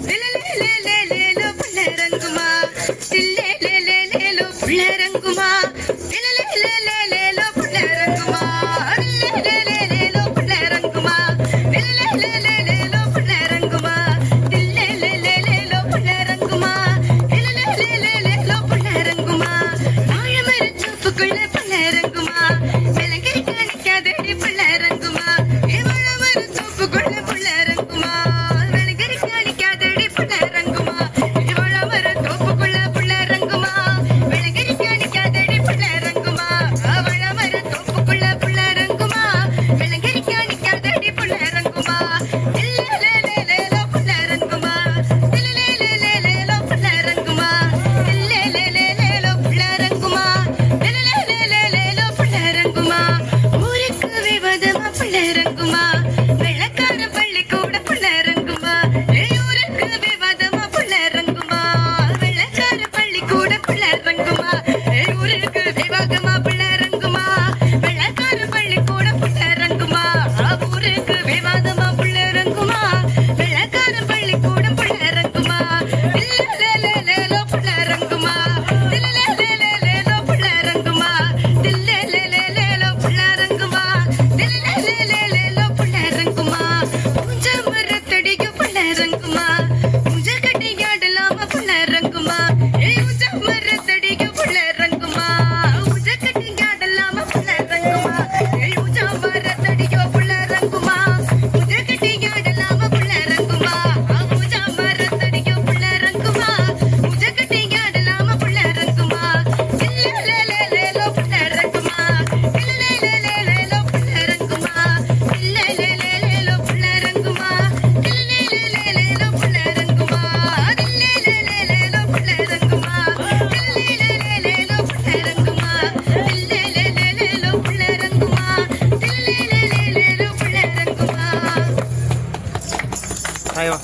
லேலேலேலேலேலோ புள்ளரங்குமா தில்லேலேலேலேலோ புள்ளரங்குமா லேலேலேலேலேலோ புள்ளரங்குமா லேலேலேலேலோ புள்ளரங்குமா லேலேலேலேலேலோ புள்ளரங்குமா தில்லேலேலேலேலோ புள்ளரங்குமா லேலேலேலேலேலோ புள்ளரங்குமா வாழமரத்தோப்புக்குள்ள புள்ளரங்குமா விலங்கரி காணிக்காதடி புள்ளரங்குமா வாழமரத்தோப்புக்குள்ள புள்ளரங்குமா விலங்கரி காணிக்காதடி புள்ளரங்குமா வாழமரத்தோப்புக்குள்ள புள்ளரங்குமா விலங்கரி காணிக்காதடி புள்ளரங்குமா வாழமரத்தோப்புக்குள்ள புள்ளரங்குமா விலங்கரி காணிக்காதடி புள்ளரங்குமா லேலேலேலேலோ புள்ளரங்குமா லேலேலேலேலேலோ புள்ளரங்குமா லேலேலேலேலோ புள்ளரங்குமா லேலேலேலேலோ புள்ளரங்குமா ஊருக்கு விவாதமா புள்ளரங்குமா வெள்ளக்கார பள்ளிக்கூட புள்ளரங்குமா ஊருக்கு விவாதமா புள்ளரங்குமா வெள்ளக்கார பள்ளிக்கூட புள்ளரங்குமா ஊருக்கு விவாதமா புள்ளரங்குமா வெள்ளக்கார பள்ளிக்கூட புள்ளரங்குமா ஊருக்கு விவாதமா புள்ளரங்குமா வெள்ளக்கார பள்ளிக்கூட புள்ளரங்குமா லேலேலேலேலோ புள்ளரங்குமா லேலேலேலேலோ புள்ளரங்குமா லேலேலேலேலோ புள்ளரங்குமா லேலேலேலேலோ புள்ளரங்குமா பூஞ்ச மரத்தடிக்கு புள்ளரங்குமா பூஞ்ச கட்டியாடலாமா புள்ளரங்குமா பூஞ்ச மரத்தடிக்கு புள்ளரங்குமா பூஞ்ச கட்டியாடலாமா புள்ளரங்குமா பூஞ்ச மரத்தடிக்கு புள்ளரங்குமா பூஞ்ச கட்டியாடலாமா புள்ளரங்குமா பூஞ்ச மரத்தடிக்கு புள்ளரங்குமா பூஞ்ச கட்டியாடலாமா புள்ளரங்குமா லேலேலேலேலோ புள்ளரங்குமா லேலேலேலேலோ புள்ளரங்குமா லேலேலேலேலோ புள்ளரங்குமா லேலேலேலேலோ புள்ளரங்குமா லேலேலேலேலோ புள்ளரங்குமா லேலேலேலேலோ புள்ளரங்குமா லேலேலேலேலோ புள்ளரங்குமா லேலேலேலேலோ புள்ளரங்குமா Ayo.